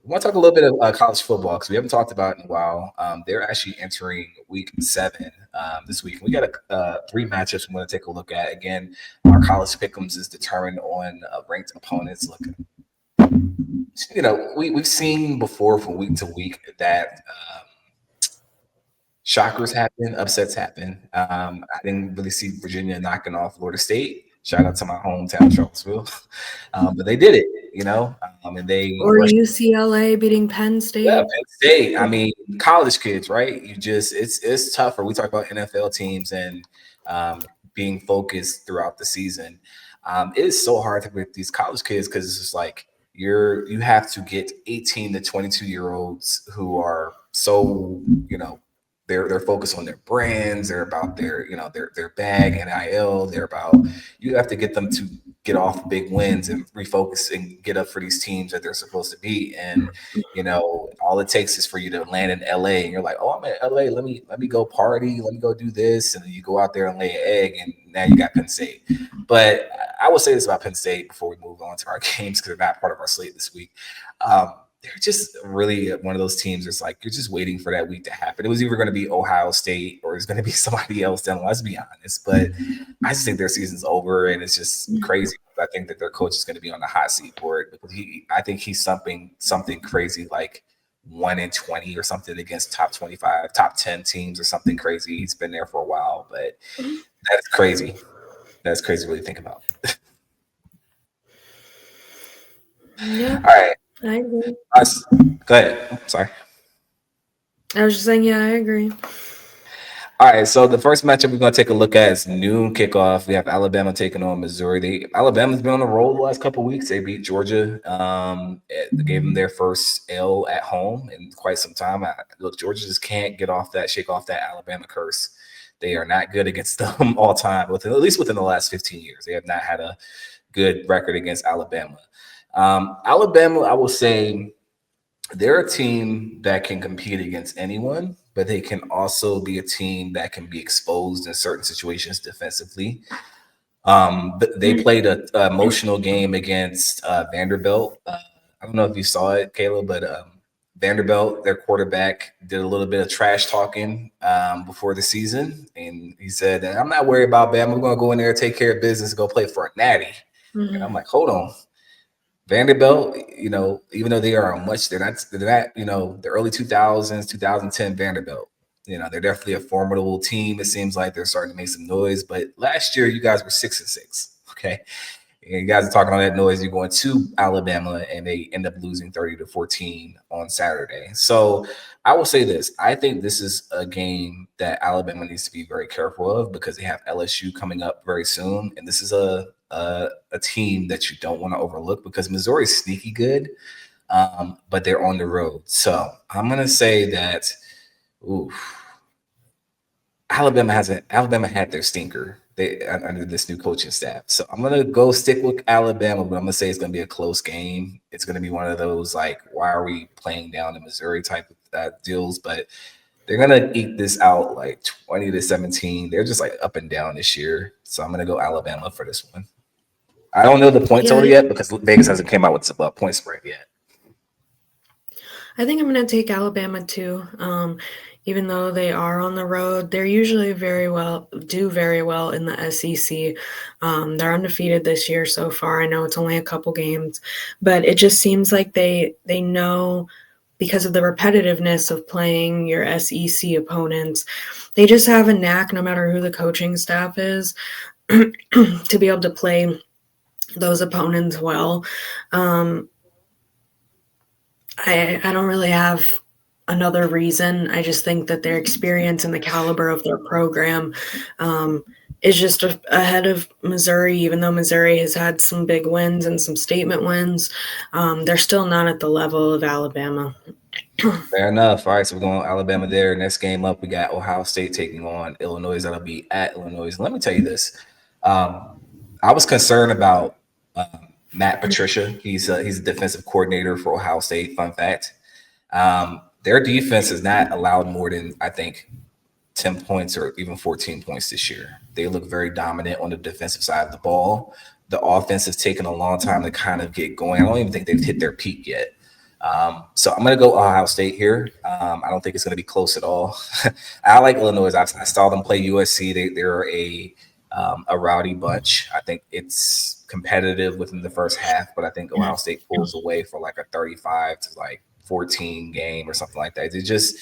We want to talk a little bit of college football because we haven't talked about it in a while. They're actually entering week 7 this week. We got three matchups we want to take a look at. Again, our college pick'ems is determined on ranked opponents. Look, we've seen before from week to week that shockers happen, upsets happen. I didn't really see Virginia knocking off Florida State. Shout out to my hometown, Charlottesville. But they did it, and they Or rushed. UCLA beating Penn Yeah, State. Penn State. I mean, college kids, right? It's tougher. We talk about NFL teams and being focused throughout the season. It is so hard to with these college kids because it's just like you have to get 18 to 22 year olds who are so they're focused on their brands. They're about their bag NIL. They're about you have to get them to get off big wins and refocus and get up for these teams that they're supposed to be. And all it takes is for you to land in LA and you're like, oh, I'm in LA. Let me go party. Let me go do this. And then you go out there and lay an egg, and now you got Penn State. But I will say this about Penn State before we move on to our games because they're not part of our slate this week. They're just really one of those teams. It's like you're just waiting for that week to happen. It was either going to be Ohio State or it's going to be somebody else. Then let's be honest. But I just think their season's over, and it's just crazy. I think that their coach is going to be on the hot seat for it because I think he's something crazy like 1-20 or something against top 25, top 10 teams or something crazy. He's been there for a while, but that's crazy. That's crazy to really think about. Yeah, All right. I agree. Go ahead. Sorry. I was just saying, yeah, I agree. All right, so the first matchup we're going to take a look at is noon kickoff. We have Alabama taking on Missouri. Alabama's been on the roll the last couple of weeks. They beat Georgia. They gave them their first L at home in quite some time. Look, Georgia just can't shake off that Alabama curse. They are not good against them all time, at least within the last 15 years. They have not had a good record against Alabama. Alabama, I will say, they're a team that can compete against anyone, but they can also be a team that can be exposed in certain situations defensively. But they played an emotional game against Vanderbilt. I don't know if you saw it, Kayla, but Vanderbilt, their quarterback, did a little bit of trash talking before the season, and he said, "I'm not worried about Bama. We're going to go in there, take care of business, and go play for a natty." And I'm like, "Hold on." Vanderbilt, even though they are they're not, the early 2000s, 2010 Vanderbilt. They're definitely a formidable team. It seems like they're starting to make some noise. But last year, you guys were 6-6. Okay. And you guys are talking all that noise. You're going to Alabama, and they end up losing 30-14 on Saturday. So I will say this. I think this is a game that Alabama needs to be very careful of because they have LSU coming up very soon. And this is a team that you don't want to overlook because Missouri's sneaky good, but they're on the road. So I'm going to say that Alabama had their stinker under this new coaching staff. So I'm going to go stick with Alabama, but I'm going to say it's going to be a close game. It's going to be one of those like, why are we playing down in Missouri type of deals? But they're going to eat this out like 20-17. They're just like up and down this year. So I'm going to go Alabama for this one. I don't know the point total yet because Vegas hasn't came out with a point spread yet. I think I'm going to take Alabama too. Even though they are on the road, they're usually do very well in the SEC. They're undefeated this year so far. I know it's only a couple games, but it just seems like they know because of the repetitiveness of playing your SEC opponents. They just have a knack, no matter who the coaching staff is, to be able to play those opponents well. I don't really have another reason. I just think that their experience and the caliber of their program is just ahead of Missouri, even though Missouri has had some big wins and some statement wins. They're still not at the level of Alabama. Fair enough. All right, so we're going Alabama there. Next game up, we got Ohio State taking on Illinois. That'll be at Illinois. And let me tell you this. I was concerned about Matt Patricia. He's a defensive coordinator for Ohio State. Fun fact. Their defense has not allowed more than, I think, 10 points or even 14 points this year. They look very dominant on the defensive side of the ball. The offense has taken a long time to kind of get going. I don't even think they've hit their peak yet. So I'm going to go Ohio State here. I don't think it's going to be close at all. I like Illinois. I saw them play USC. They're a rowdy bunch. I think it's competitive within the first half, but I think Ohio State pulls away for like a 35 to like 14 game or something like that. They just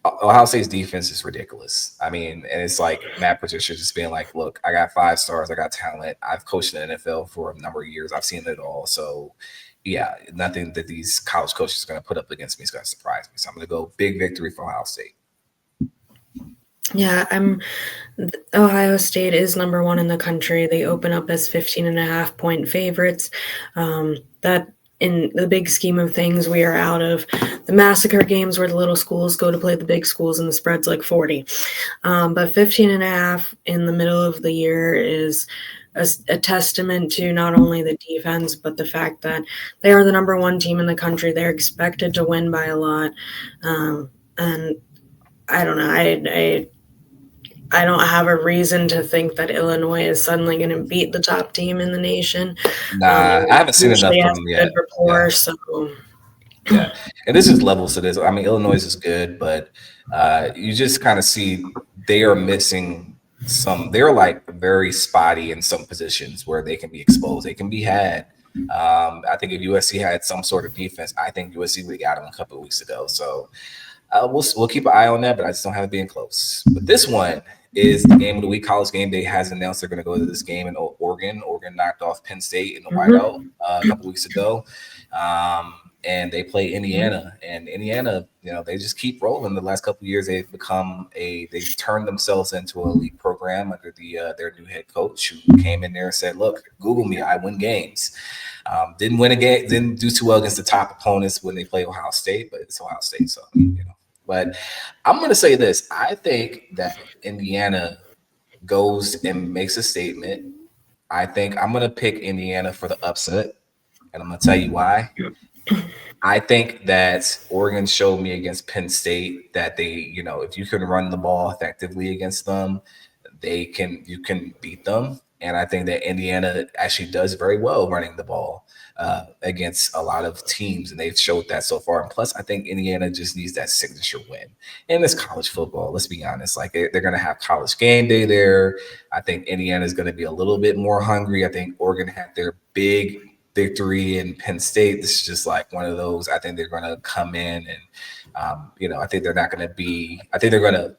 Ohio State's defense is ridiculous. I mean, and it's like Matt Patricia just being like, look, I got 5 stars, I got talent. I've coached in the NFL for a number of years. I've seen it all. So yeah, nothing that these college coaches are going to put up against me is going to surprise me. So I'm going to go big victory for Ohio State. Yeah, Ohio State is number 1 in the country. They open up as 15.5-point favorites. That in the big scheme of things, we are out of the massacre games where the little schools go to play the big schools and the spread's like 40. But 15.5 in the middle of the year is a testament to not only the defense, but the fact that they are the number 1 team in the country. They're expected to win by a lot. And I don't know. I don't have a reason to think that Illinois is suddenly going to beat the top team in the nation. Nah, I haven't seen enough from them yet. Rapport, so. Yeah, and this is levels to this. I mean, Illinois is good, but you just kind of see they are missing some. They're like very spotty in some positions where they can be exposed. They can be had. I think if USC had some sort of defense, I think USC would have got them a couple of weeks ago. So we'll keep an eye on that, but I just don't have it being close. But this one is the game of the week. College Game Day has announced they're going to go to this game in Oregon. Oregon knocked off Penn State in the whiteout a couple weeks ago. And they play Indiana, and Indiana, they just keep rolling. The last couple of years, they've turned themselves into an elite program under their new head coach, who came in there and said, "Look, Google me, I win games." Didn't win a game, didn't do too well against the top opponents when they play Ohio State, but it's Ohio State, so But I'm going to say this: I think that Indiana goes and makes a statement. I think I'm going to pick Indiana for the upset, and I'm going to tell you why. I think that Oregon showed me against Penn State that they, if you can run the ball effectively against them, you can beat them. And I think that Indiana actually does very well running the ball against a lot of teams, and they've showed that so far. And plus, I think Indiana just needs that signature win. And it's college football. Let's be honest. Like they're going to have College Game Day there. I think Indiana is going to be a little bit more hungry. I think Oregon had their big victory in Penn State. This is just like one of those. I think they're going to come in and, I think they're not going to be. I think they're going to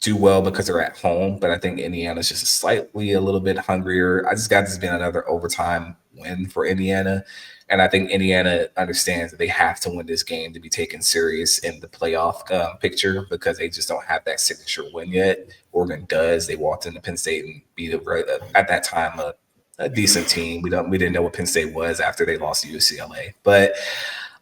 do well because they're at home, but I think Indiana's just a little bit hungrier. I just got this being another overtime win for Indiana. And I think Indiana understands that they have to win this game to be taken serious in the playoff picture, because they just don't have that signature win yet. Oregon does. They walked into Penn State and beat at that time a decent team. We didn't know what Penn State was after they lost to UCLA. But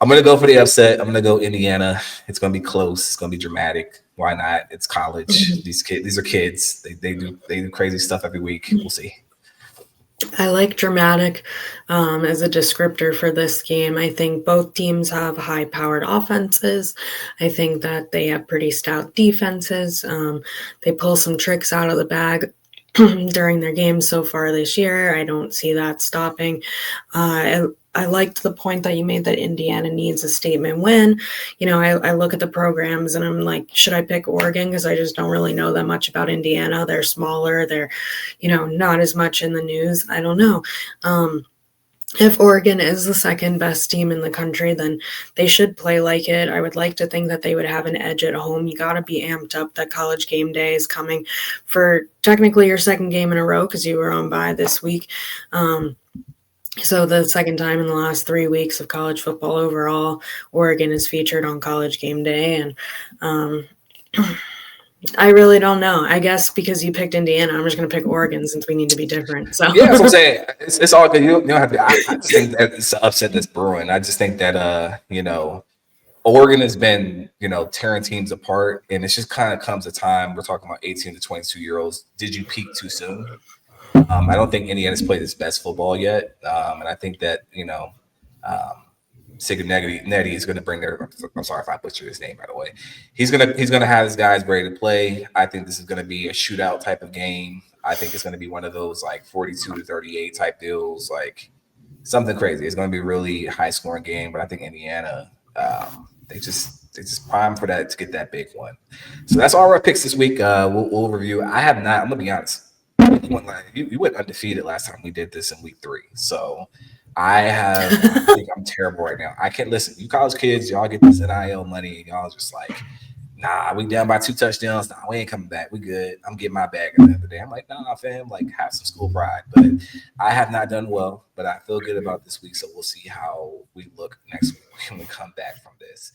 I'm going to go for the upset. I'm going to go Indiana. It's going to be close. It's going to be dramatic. Why not? It's college. These are kids. They do crazy stuff every week. We'll see. I like dramatic as a descriptor for this game. I think both teams have high-powered offenses. I think that they have pretty stout defenses. They pull some tricks out of the bag during their games so far this year. I don't see that stopping. I liked the point that you made that Indiana needs a statement win. I look at the programs and I'm like, should I pick Oregon? Because I just don't really know that much about Indiana. They're smaller. They're, not as much in the news. I don't know. If Oregon is the second best team in the country, then they should play like it. I would like to think that they would have an edge at home. You got to be amped up that College Game Day is coming for technically your second game in a row, because you were on bye this week. So the second time in the last 3 weeks of college football overall, Oregon is featured on College Game Day. And I really don't know. I guess because you picked Indiana, I'm just going to pick Oregon since we need to be different. So yeah, that's what I'm saying. It's all good. You don't have to. I just think that it's an upset that's brewing. I just think that Oregon has been tearing teams apart, and it just kind of comes a time. We're talking about 18 to 22-year-olds. Did you peak too soon? I don't think Indiana's played its best football yet, and I think that Signetti is going to bring their. I'm sorry if I butchered his name, by the way. He's gonna have his guys ready to play. I think this is going to be a shootout type of game. I think it's going to be one of those like 42 to 38 type deals. Like something crazy. It's going to be a really high scoring game, but I think Indiana, they just prime for that to get that big one. So that's all our picks this week. We'll review. I have not. I'm gonna be honest. You went undefeated last time we did this in week 3. So I think I'm terrible right now. I can't listen. You college kids, y'all get this NIL money, and y'all just like, nah, we down by 2 touchdowns. Nah, we ain't coming back. We good. I'm getting my bag at the end of the day. I'm like, nah, fam, like have some school pride. But I have not done well, but I feel good about this week. So we'll see how we look next week when we come back from this.